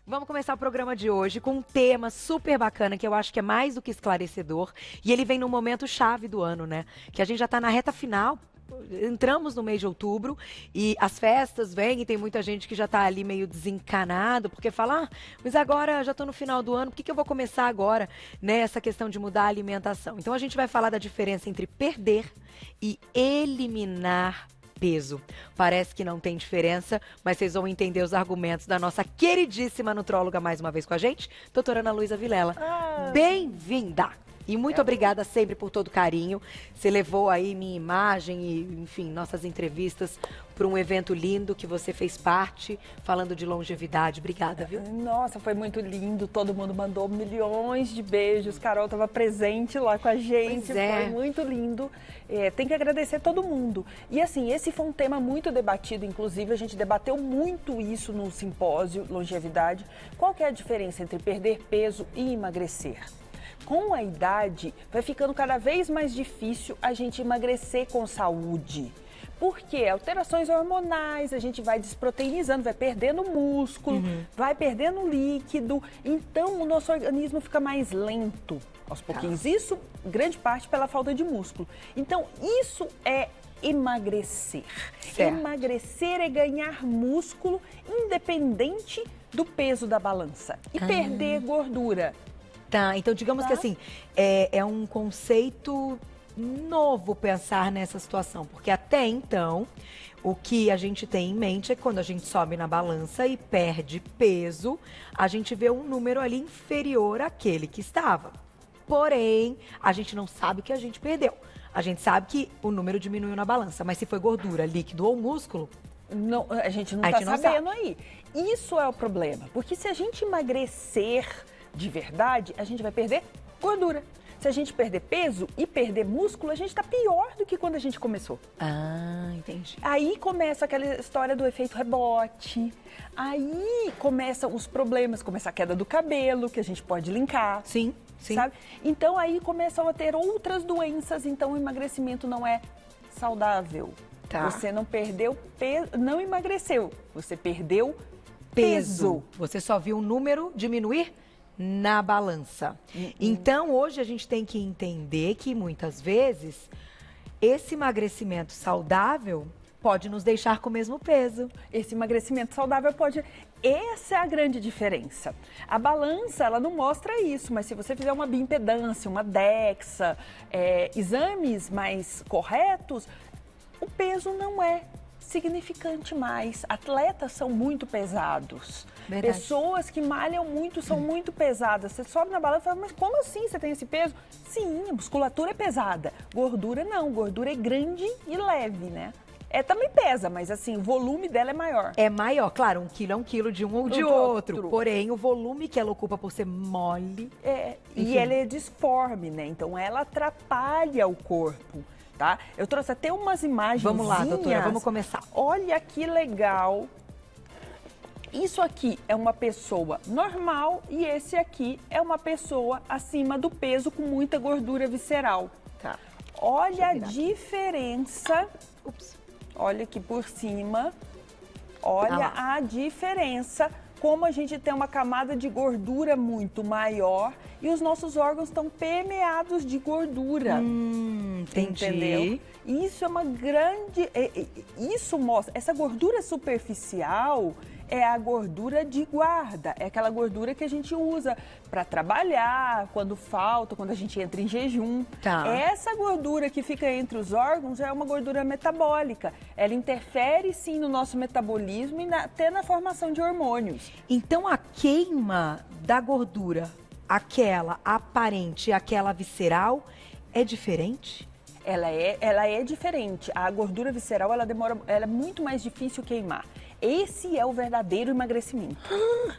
Vamos começar o programa de hoje com um tema super bacana, que eu acho que é mais do que esclarecedor. E ele vem num momento chave do ano, né? Que a gente já tá na reta final. Entramos no mês de outubro e as festas vêm e tem muita gente que já tá ali meio desencanado, porque fala, mas agora já tô no final do ano, por que eu vou começar agora, né, essa questão de mudar a alimentação? Então a gente vai falar da diferença entre perder e eliminar peso. Parece que não tem diferença, mas vocês vão entender os argumentos da nossa queridíssima nutróloga mais uma vez com a gente, doutora Ana Luísa Vilela. Bem-vinda! E muito obrigada sempre por todo o carinho. Você levou aí minha imagem e, enfim, nossas entrevistas para um evento lindo que você fez parte, falando de longevidade. Obrigada, viu? Nossa, foi muito lindo. Todo mundo mandou milhões de beijos. Carol estava presente lá com a gente. Pois é. Foi muito lindo. Tem que agradecer todo mundo. E assim, esse foi um tema muito debatido. Inclusive, a gente debateu muito isso no simpósio Longevidade. Qual que é a diferença entre perder peso e emagrecer? Com a idade, vai ficando cada vez mais difícil a gente emagrecer com saúde. Porque alterações hormonais, a gente vai desproteinizando, vai perdendo músculo, vai perdendo líquido. Então, o nosso organismo fica mais lento aos pouquinhos. Isso, grande parte, pela falta de músculo. Então, isso é emagrecer. Certo. Emagrecer é ganhar músculo independente do peso da balança. E perder gordura. Tá, então digamos que assim, é um conceito novo pensar nessa situação, porque até então, o que a gente tem em mente é que quando a gente sobe na balança e perde peso, a gente vê um número ali inferior àquele que estava. Porém, a gente não sabe o que a gente perdeu. A gente sabe que o número diminuiu na balança, mas se foi gordura, líquido ou músculo, não, a gente não A está gente não sabendo sabe. aí. Isso é o problema, porque se a gente emagrecer de verdade, a gente vai perder gordura. Se a gente perder peso e perder músculo, a gente está pior do que quando a gente começou. Ah, entendi. Aí começa aquela história do efeito rebote. Aí começam os problemas, começa a queda do cabelo, que a gente pode linkar. Sim, sim. Sabe? Então aí começam a ter outras doenças, então o emagrecimento não é saudável. Tá. Você não perdeu peso, não emagreceu, você perdeu peso. Você só viu o número diminuir na balança. Então, hoje a gente tem que entender que muitas vezes esse emagrecimento saudável pode nos deixar com o mesmo peso. Esse emagrecimento saudável pode... Essa é a grande diferença. A balança, ela não mostra isso, mas se você fizer uma bioimpedância, uma DEXA, exames mais corretos, o peso não é significante mais. Atletas são muito pesados. Verdade. Pessoas que malham muito são muito pesadas. Você sobe na balança e fala, mas como assim você tem esse peso? Sim, a musculatura é pesada. Gordura não, gordura é grande e leve, né? Também pesa, mas assim, o volume dela é maior. É maior, claro, 1 quilo é 1 quilo de um ou de Do outro. outro. Porém, o volume que ela ocupa por ser mole... Enfim. E ela é disforme, né? Então ela atrapalha o corpo. Tá? Eu trouxe até umas imagens. Vamos lá, doutora, vamos começar. Olha que legal. Isso aqui é uma pessoa normal e esse aqui é uma pessoa acima do peso com muita gordura visceral. Tá. Olha a virar aqui. diferença. Ups. Olha aqui por cima. Olha Ah a diferença. Como a gente tem uma camada de gordura muito maior e os nossos órgãos estão permeados de gordura. Entendi. Entendeu? Isso é uma grande... Isso mostra... Essa gordura superficial é a gordura de guarda. É aquela gordura que a gente usa para trabalhar, quando falta, quando a gente entra em jejum. Tá. Essa gordura que fica entre os órgãos é uma gordura metabólica. Ela interfere, sim, no nosso metabolismo e até na formação de hormônios. Então, a queima da gordura, aquela aparente e aquela visceral, é diferente? Ela é diferente. A gordura visceral, ela é muito mais difícil queimar. Esse é o verdadeiro emagrecimento.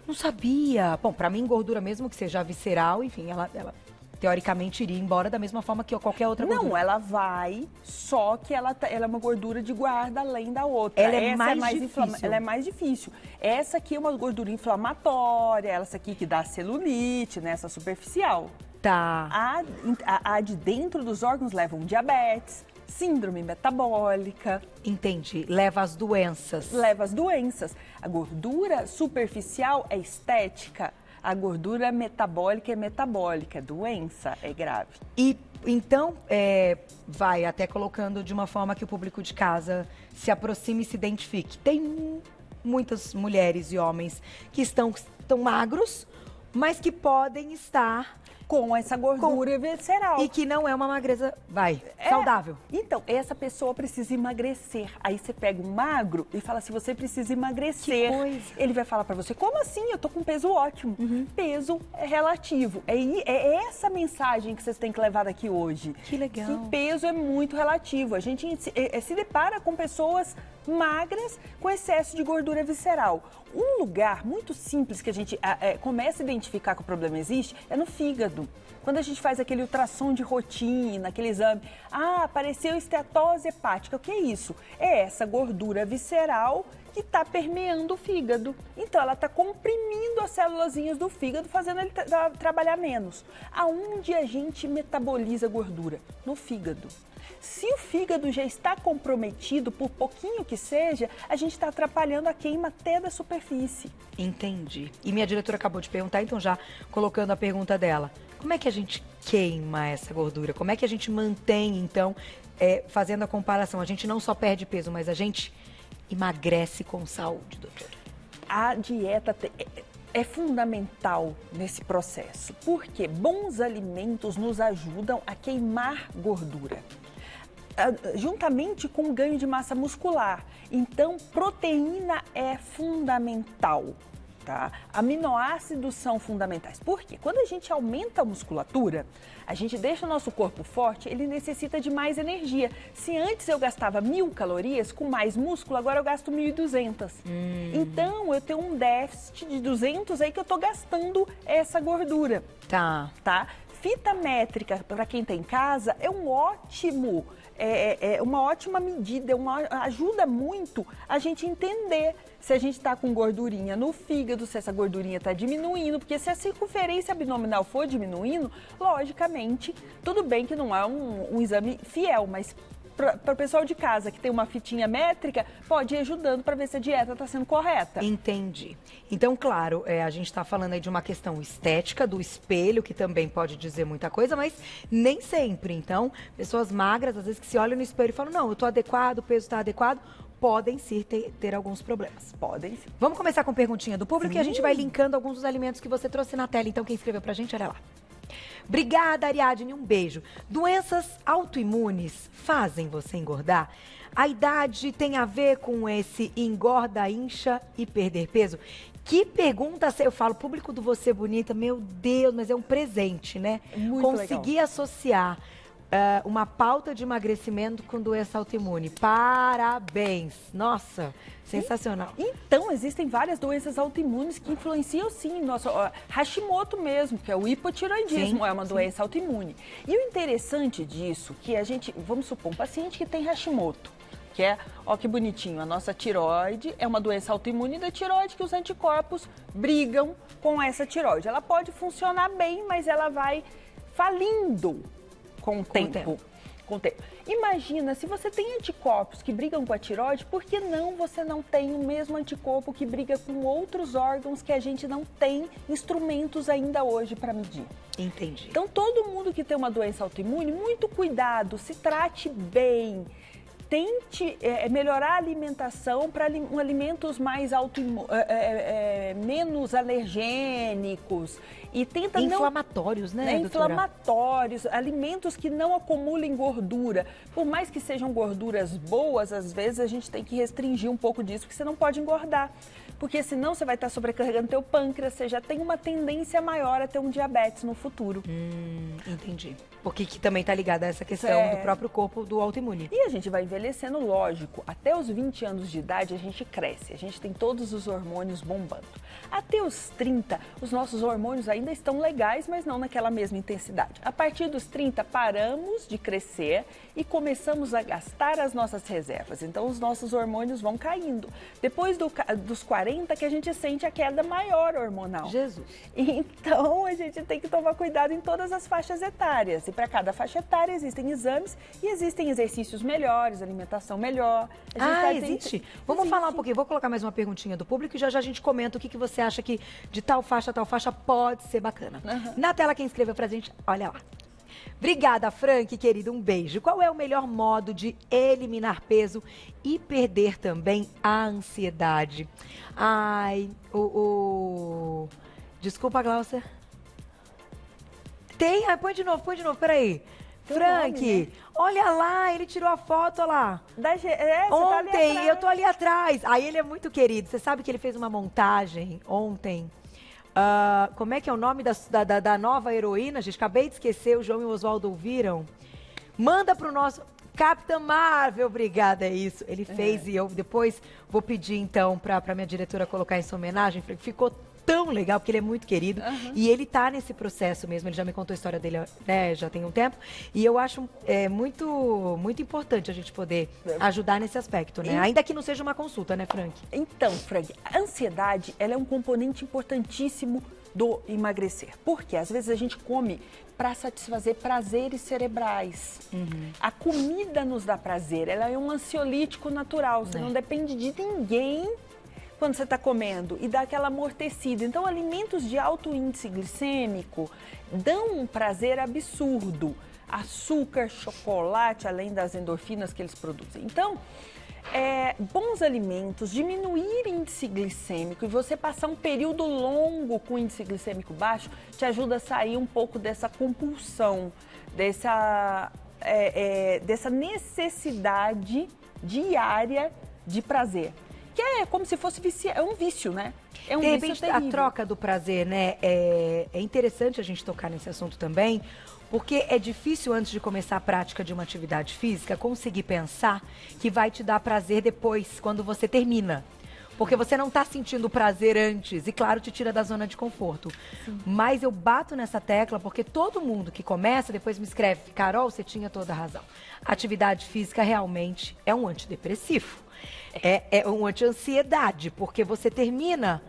Não sabia. Bom, pra mim, gordura, mesmo que seja visceral, enfim, ela teoricamente iria embora da mesma forma que qualquer outra gordura. Não, ela vai, só que ela é uma gordura de guarda além da outra. Ela é mais difícil. Ela é mais difícil. Essa aqui é uma gordura inflamatória, essa aqui que dá celulite, né? Essa superficial. Tá. A de dentro dos órgãos levam diabetes, síndrome metabólica. Entendi. Leva às doenças. Leva às doenças. A gordura superficial é estética. A gordura metabólica é metabólica. Doença é grave. E então, vai até colocando de uma forma que o público de casa se aproxime e se identifique. Tem muitas mulheres e homens que estão magros, mas que podem estar com essa gordura visceral. E que não é uma magreza, saudável. Então, essa pessoa precisa emagrecer. Aí você pega um magro e fala assim, você precisa emagrecer. Que coisa. Ele vai falar pra você, como assim? Eu tô com peso ótimo. Peso é relativo. É essa mensagem que vocês têm que levar daqui hoje. Que legal. Que peso é muito relativo. A gente se depara com pessoas magras com excesso de gordura visceral. Um lugar muito simples que a gente começa a identificar que o problema existe é no fígado. Quando a gente faz aquele ultrassom de rotina, aquele exame, apareceu esteatose hepática. O que é isso? É essa gordura visceral que está permeando o fígado. Então, ela está comprimindo as célulazinhas do fígado, fazendo ele trabalhar menos. Aonde a gente metaboliza gordura? No fígado. Se o fígado já está comprometido, por pouquinho que seja, a gente está atrapalhando a queima até da superfície. Entendi. E minha diretora acabou de perguntar, então já colocando a pergunta dela. Como é que a gente queima essa gordura? Como é que a gente mantém, então, fazendo a comparação? A gente não só perde peso, mas a gente emagrece com saúde, doutora. A dieta é fundamental nesse processo, porque bons alimentos nos ajudam a queimar gordura, juntamente com o ganho de massa muscular. Então, proteína é fundamental, tá? Aminoácidos são fundamentais. Por quê? Quando a gente aumenta a musculatura, a gente deixa o nosso corpo forte, ele necessita de mais energia. Se antes eu gastava 1.000 calorias, com mais músculo, agora eu gasto 1.200. Então, eu tenho um déficit de 200 aí que eu tô gastando essa gordura. Tá. Fita métrica, para quem tem em casa, é um ótimo... uma ótima medida, ajuda muito a gente entender se a gente está com gordurinha no fígado, se essa gordurinha está diminuindo, porque se a circunferência abdominal for diminuindo, logicamente, tudo bem que não é um exame fiel, mas para o pessoal de casa que tem uma fitinha métrica, pode ir ajudando para ver se a dieta está sendo correta. Entendi. Então, claro, a gente está falando aí de uma questão estética, do espelho, que também pode dizer muita coisa, mas nem sempre. Então, pessoas magras, às vezes, que se olham no espelho e falam, não, eu estou adequado, o peso está adequado, podem sim ter alguns problemas. Podem sim. Vamos começar com perguntinha do público e a gente vai linkando alguns dos alimentos que você trouxe na tela. Então, quem escreveu pra gente, olha lá. Obrigada, Ariadne, um beijo. Doenças autoimunes fazem você engordar? A idade tem a ver com esse engorda, incha e perder peso? Que pergunta, eu falo, público do Você Bonita, meu Deus, mas é um presente, né? Muito Conseguir associar uma pauta de emagrecimento com doença autoimune. Parabéns! Nossa, sensacional. Então, existem várias doenças autoimunes que influenciam sim. Hashimoto mesmo, que é o hipotiroidismo, é uma doença autoimune. E o interessante disso, que a gente, vamos supor, um paciente que tem Hashimoto, que é, ó que bonitinho, a nossa tireoide é uma doença autoimune da tireoide que os anticorpos brigam com essa tireoide. Ela pode funcionar bem, mas ela vai falindo com o tempo. Imagina, se você tem anticorpos que brigam com a tireoide, por que não você não tem o mesmo anticorpo que briga com outros órgãos que a gente não tem instrumentos ainda hoje para medir? Entendi. Então, todo mundo que tem uma doença autoimune, muito cuidado, se trate bem. Tente melhorar a alimentação para alimentos mais menos alergênicos e tenta inflamatórios, né, doutora? Inflamatórios, alimentos que não acumulem gordura. Por mais que sejam gorduras boas, às vezes a gente tem que restringir um pouco disso, porque você não pode engordar. Porque senão você vai estar sobrecarregando teu pâncreas, você já tem uma tendência maior a ter um diabetes no futuro. Entendi. Porque que também está ligado a essa questão do próprio corpo do autoimune. E a gente vai envelhecer. envelhecendo, lógico, até os 20 anos de idade a gente cresce, a gente tem todos os hormônios bombando. Até os 30, os nossos hormônios ainda estão legais, mas não naquela mesma intensidade. A partir dos 30, paramos de crescer e começamos a gastar as nossas reservas. Então, os nossos hormônios vão caindo. Depois dos 40, que a gente sente a queda maior hormonal. Jesus. Então, a gente tem que tomar cuidado em todas as faixas etárias. E para cada faixa etária, existem exames e existem exercícios melhores, alimentação melhor. Existe? Vamos falar um pouquinho. Vou colocar mais uma perguntinha do público e já já a gente comenta o que você acha que de tal faixa a tal faixa pode ser bacana. Na tela, quem escreveu pra gente, olha lá. Obrigada, Frank, querido. Um beijo. Qual é o melhor modo de eliminar peso e perder também a ansiedade? Desculpa, Glaucia. Tem? Põe de novo, peraí. Frank, nome, né? olha lá, ele tirou a foto, olha lá. Ontem, eu tô ali atrás. Aí ele é muito querido. Você sabe que ele fez uma montagem ontem. Como é que é o nome da nova heroína, gente? Acabei de esquecer, o João e o Oswaldo ouviram. Manda pro nosso... Capitã Marvel, obrigada, é isso. Ele fez e eu depois vou pedir, então, pra minha diretora colocar em sua homenagem. Ficou tão legal, porque ele é muito querido. E ele tá nesse processo mesmo, ele já me contou a história dele, né, já tem um tempo. E eu acho muito, muito importante a gente poder ajudar nesse aspecto, né? Ainda que não seja uma consulta, né, Frank? Então, Frank, a ansiedade, ela é um componente importantíssimo do emagrecer. Porque às vezes a gente come para satisfazer prazeres cerebrais. A comida nos dá prazer, ela é um ansiolítico natural, você não depende de ninguém quando você está comendo e dá aquela amortecida. Então, alimentos de alto índice glicêmico dão um prazer absurdo. Açúcar, chocolate, além das endorfinas que eles produzem. Então, bons alimentos, diminuir índice glicêmico e você passar um período longo com índice glicêmico baixo te ajuda a sair um pouco dessa compulsão, dessa necessidade diária de prazer. Que é como se fosse um vício, né? É um de vício repente, terrível. a troca do prazer, né? É interessante a gente tocar nesse assunto também, porque é difícil, antes de começar a prática de uma atividade física, conseguir pensar que vai te dar prazer depois, quando você termina. Porque você não está sentindo prazer antes e, claro, te tira da zona de conforto. Mas eu bato nessa tecla porque todo mundo que começa, depois me escreve, Carol, você tinha toda a razão. A atividade física realmente é um antidepressivo. É um anti-ansiedade, porque você termina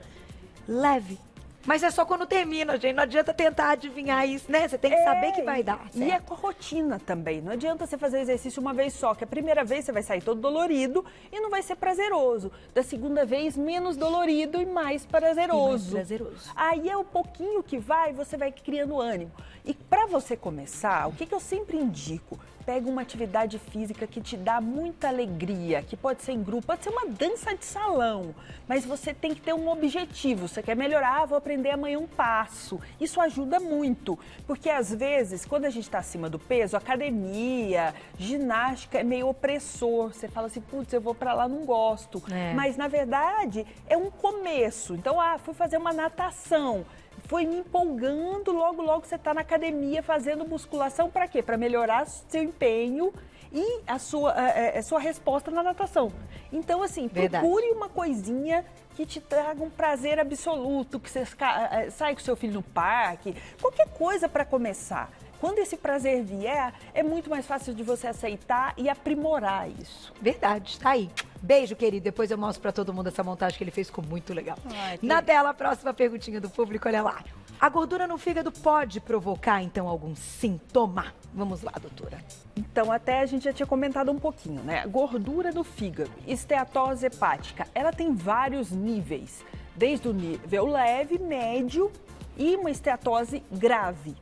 leve. Mas é só quando termina, gente. Não adianta tentar adivinhar isso, né? Você tem que saber que vai dar certo. E é com a rotina também. Não adianta você fazer exercício uma vez só, que a primeira vez você vai sair todo dolorido e não vai ser prazeroso. Da segunda vez, menos dolorido e mais prazeroso. Aí é o pouquinho que você vai criando ânimo. E para você começar, o que eu sempre indico? Pega uma atividade física que te dá muita alegria, que pode ser em grupo, pode ser uma dança de salão, mas você tem que ter um objetivo. Você quer melhorar, vou aprender amanhã um passo. Isso ajuda muito, porque às vezes, quando a gente está acima do peso, academia, ginástica é meio opressor. Você fala assim, putz, eu vou para lá, não gosto. Mas, na verdade, é um começo. Então, fui fazer uma natação. Foi me empolgando, logo você está na academia fazendo musculação para quê? Para melhorar seu empenho e a sua resposta na natação. Então, assim, procure uma coisinha que te traga um prazer absoluto, que você sai com seu filho no parque, qualquer coisa para começar. Quando esse prazer vier, é muito mais fácil de você aceitar e aprimorar isso. Verdade, tá aí. Beijo, querido. Depois eu mostro pra todo mundo essa montagem que ele fez, ficou muito legal. Na tela, a próxima perguntinha do público, olha lá. A gordura no fígado pode provocar, então, algum sintoma? Vamos lá, doutora. Então, até a gente já tinha comentado um pouquinho, né? A gordura do fígado, esteatose hepática, ela tem vários níveis. Desde o nível leve, médio e uma esteatose grave.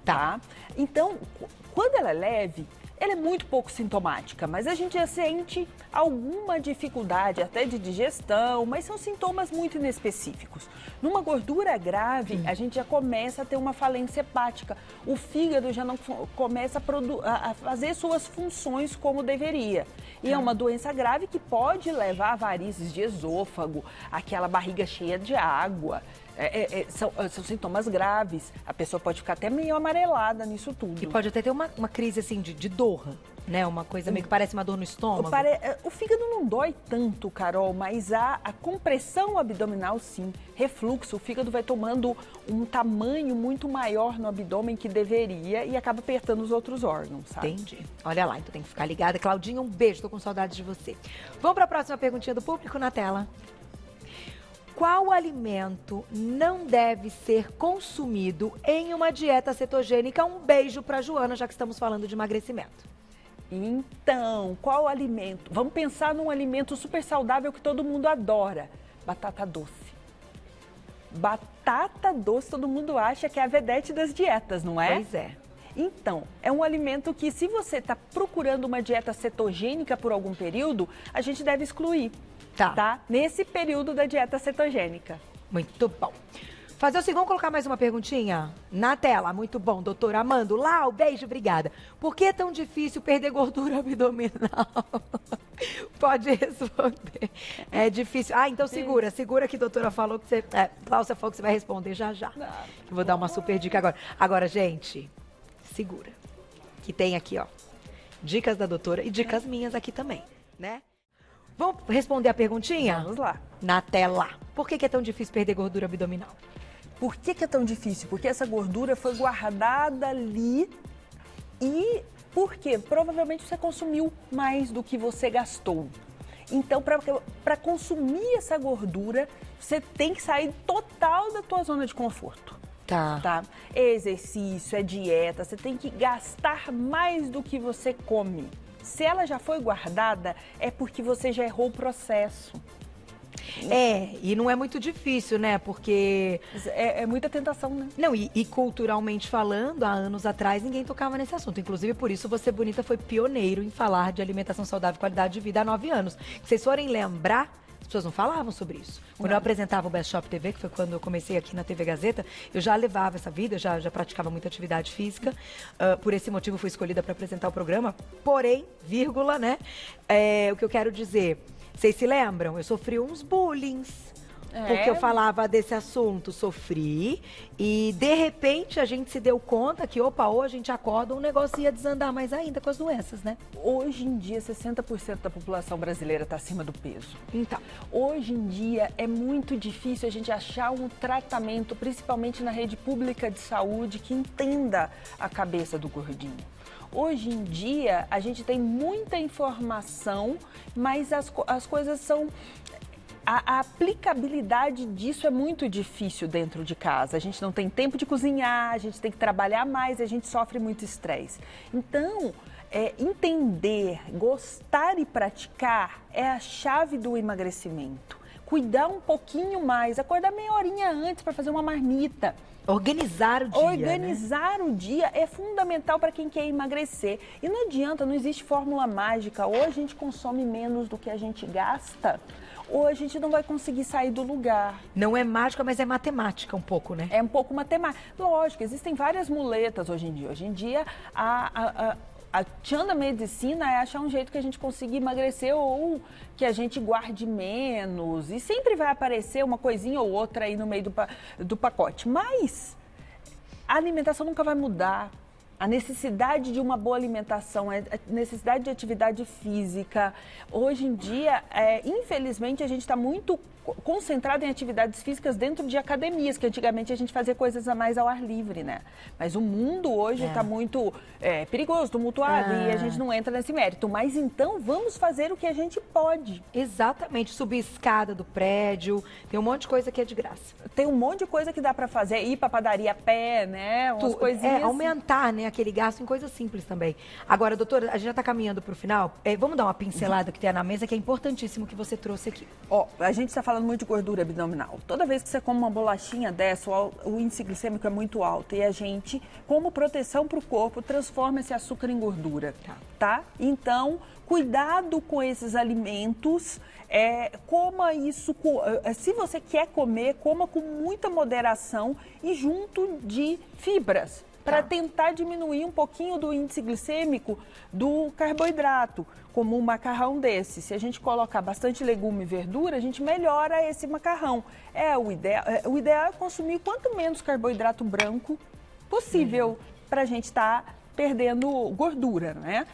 Tá? Então, quando ela é leve, ela é muito pouco sintomática, mas a gente já sente alguma dificuldade até de digestão, mas são sintomas muito inespecíficos. Numa gordura grave, a gente já começa a ter uma falência hepática. O fígado já não começa a fazer suas funções como deveria. E é uma doença grave que pode levar a varizes de esôfago, aquela barriga cheia de água. São sintomas graves. A pessoa pode ficar até meio amarelada nisso tudo. E pode até ter uma crise assim de dor, né? Uma coisa meio que parece uma dor no estômago. O fígado não dói tanto, Carol, mas a compressão abdominal, sim. Refluxo, o fígado vai tomando um tamanho muito maior no abdômen que deveria e acaba apertando os outros órgãos, sabe? Entendi. Olha lá, então tem que ficar ligada. Claudinha, um beijo, tô com saudade de você. Vamos para a próxima perguntinha do público na tela. Qual alimento não deve ser consumido em uma dieta cetogênica? Um beijo para Joana, já que estamos falando de emagrecimento. Então, qual alimento? Vamos pensar num alimento super saudável que todo mundo adora. Batata doce. Batata doce todo mundo acha que é a vedete das dietas, não é? Pois é. Então, é um alimento que, se você está procurando uma dieta cetogênica por algum período, a gente deve excluir, tá? Nesse período da dieta cetogênica. Muito bom. Fazer o segundo, colocar mais uma perguntinha na tela. Muito bom, doutora Amanda. Lau, beijo, obrigada. Por que é tão difícil perder gordura abdominal? Pode responder. É difícil. Ah, então segura que a doutora falou que você... Cláudia falou que você vai responder já. Eu vou dar uma super dica agora. Agora, gente, segura. Que tem aqui, ó, dicas da doutora e dicas minhas aqui também, né? Vamos responder a perguntinha? Vamos lá. Na tela. Por que é tão difícil perder gordura abdominal? Por que é tão difícil? Porque essa gordura foi guardada ali porque provavelmente você consumiu mais do que você gastou. Então, para consumir essa gordura, você tem que sair total da tua zona de conforto. Tá? É exercício, é dieta, você tem que gastar mais do que você come. Se ela já foi guardada, é porque você já errou o processo. E não é muito difícil, né? Porque... É muita tentação, né? Não, e culturalmente falando, há anos atrás, ninguém tocava nesse assunto. Inclusive, por isso, Você Bonita foi pioneiro em falar de alimentação saudável e qualidade de vida há 9 anos. Se vocês forem lembrar, as pessoas não falavam sobre isso. Quando eu apresentava o Best Shop TV, que foi quando eu comecei aqui na TV Gazeta, eu já levava essa vida, já praticava muita atividade física. Por esse motivo, fui escolhida para apresentar o programa. Porém, vírgula, né? O que eu quero dizer... Vocês se lembram? Eu sofri uns bullying, porque eu falava desse assunto, sofri, e de repente a gente se deu conta que, ou a gente acorda, um negócio ia desandar mais ainda com as doenças, né? Hoje em dia, 60% da população brasileira está acima do peso. Então, hoje em dia é muito difícil a gente achar um tratamento, principalmente na rede pública de saúde, que entenda a cabeça do gordinho. Hoje em dia, a gente tem muita informação, mas as coisas são... A aplicabilidade disso é muito difícil dentro de casa. A gente não tem tempo de cozinhar, a gente tem que trabalhar mais, a gente sofre muito estresse. Então, entender, gostar e praticar é a chave do emagrecimento. Cuidar um pouquinho mais, acordar meia horinha antes para fazer uma marmita. Organizar o dia, Organizar o dia é fundamental para quem quer emagrecer. E não adianta, não existe fórmula mágica. Ou a gente consome menos do que a gente gasta, ou a gente não vai conseguir sair do lugar. Não é mágica, mas é matemática um pouco, né? É um pouco matemática. Lógico, existem várias muletas hoje em dia. Hoje em dia, a tchan da medicina é achar um jeito que a gente consiga emagrecer ou que a gente guarde menos. E sempre vai aparecer uma coisinha ou outra aí no meio do pacote. Mas a alimentação nunca vai mudar. A necessidade de uma boa alimentação, a necessidade de atividade física. Hoje em dia, infelizmente, a gente está muito concentrado em atividades físicas dentro de academias, que antigamente a gente fazia coisas a mais ao ar livre, né? Mas o mundo hoje está muito perigoso, tumultuado, e a gente não entra nesse mérito. Mas então, vamos fazer o que a gente pode. Exatamente, subir escada do prédio, tem um monte de coisa que é de graça. Tem um monte de coisa que dá para fazer, ir para padaria a pé, né? Umas coisinhas. Aumentar, né, aquele gasto em coisas simples também. Agora, doutora, a gente já está caminhando para o final. Vamos dar uma pincelada que tem na mesa, que é importantíssimo que você trouxe aqui. A gente está falando muito de gordura abdominal. Toda vez que você come uma bolachinha dessa, o índice glicêmico é muito alto. E a gente, como proteção para o corpo, transforma esse açúcar em gordura. Tá? Então, cuidado com esses alimentos. Coma isso, se você quer comer, coma com muita moderação e junto de fibras, para tentar diminuir um pouquinho do índice glicêmico do carboidrato, como um macarrão desse. Se a gente colocar bastante legume e verdura, a gente melhora esse macarrão. O ideal é consumir quanto menos carboidrato branco possível, para a gente estar perdendo gordura, né?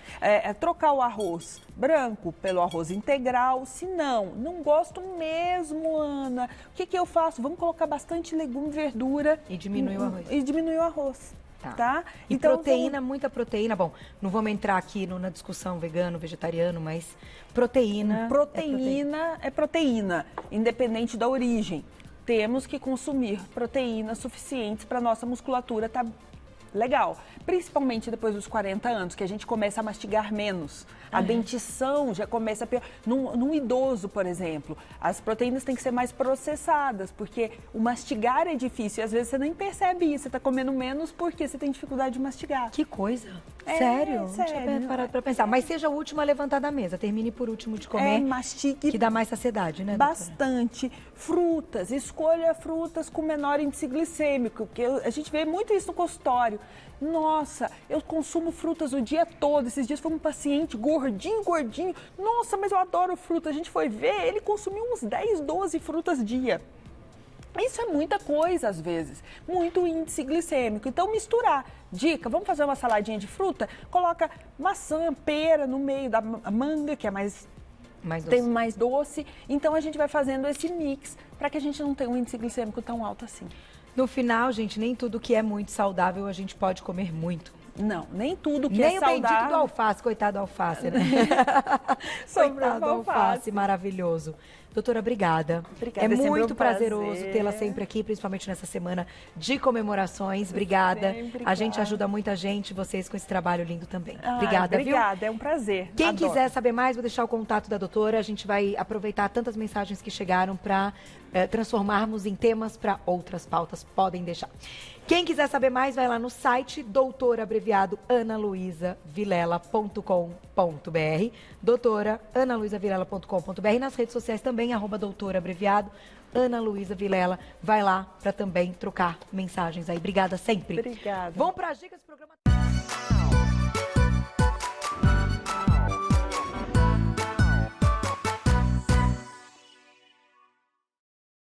Trocar o arroz branco pelo arroz integral. Se não gosto mesmo, Ana, o que eu faço? Vamos colocar bastante legume, verdura. E diminuir o arroz. E diminuir o arroz. Tá? E então, proteína, muita proteína. Bom, não vamos entrar aqui na discussão vegano, vegetariano, mas proteína. Proteína é proteína, independente da origem. Temos que consumir proteínas suficientes para nossa musculatura estar legal. Principalmente depois dos 40 anos, que a gente começa a mastigar menos. A dentição já começa a... Num idoso, por exemplo, as proteínas têm que ser mais processadas, porque o mastigar é difícil. E às vezes você nem percebe isso, você está comendo menos porque você tem dificuldade de mastigar. Que coisa. Sério? Não tinha parado para pensar. Mas seja a última a levantar da mesa. Termine por último de comer. Mastigue. Que dá mais saciedade, né, doutora? Bastante. Frutas. Escolha frutas com menor índice glicêmico, porque a gente vê muito isso no consultório. Nossa, eu consumo frutas o dia todo. Esses dias foi um paciente gordinho. Nossa, mas eu adoro fruta. A gente foi ver, ele consumiu uns 10, 12 frutas dia. Isso é muita coisa, às vezes. Muito índice glicêmico. Então, misturar. Dica, vamos fazer uma saladinha de fruta? Coloca maçã, pera no meio da manga, que é mais doce. Então, a gente vai fazendo esse mix para que a gente não tenha um índice glicêmico tão alto assim. No final, gente, nem tudo que é muito saudável a gente pode comer muito. Não, nem tudo que nem é saudável. Nem o bendito do alface, coitado do alface, né? Coitado do alface, maravilhoso. Doutora, obrigada. Obrigada, é muito prazeroso tê-la sempre aqui, principalmente nessa semana de comemorações. Obrigada. A gente ajuda muita gente, vocês com esse trabalho lindo também. Obrigada, viu? Obrigada, é um prazer. Quem quiser saber mais, vou deixar o contato da doutora. A gente vai aproveitar tantas mensagens que chegaram para transformarmos em temas para outras pautas. Podem deixar. Quem quiser saber mais, vai lá no site doutoraabreviadoanaluisavilela.com.br, doutoraanaluisavilela.com.br, nas redes sociais também, @doutoraabreviado, Ana Luísa Vilela. Vai lá para também trocar mensagens aí. Obrigada sempre. Obrigada. Vamos para as dicas do programa.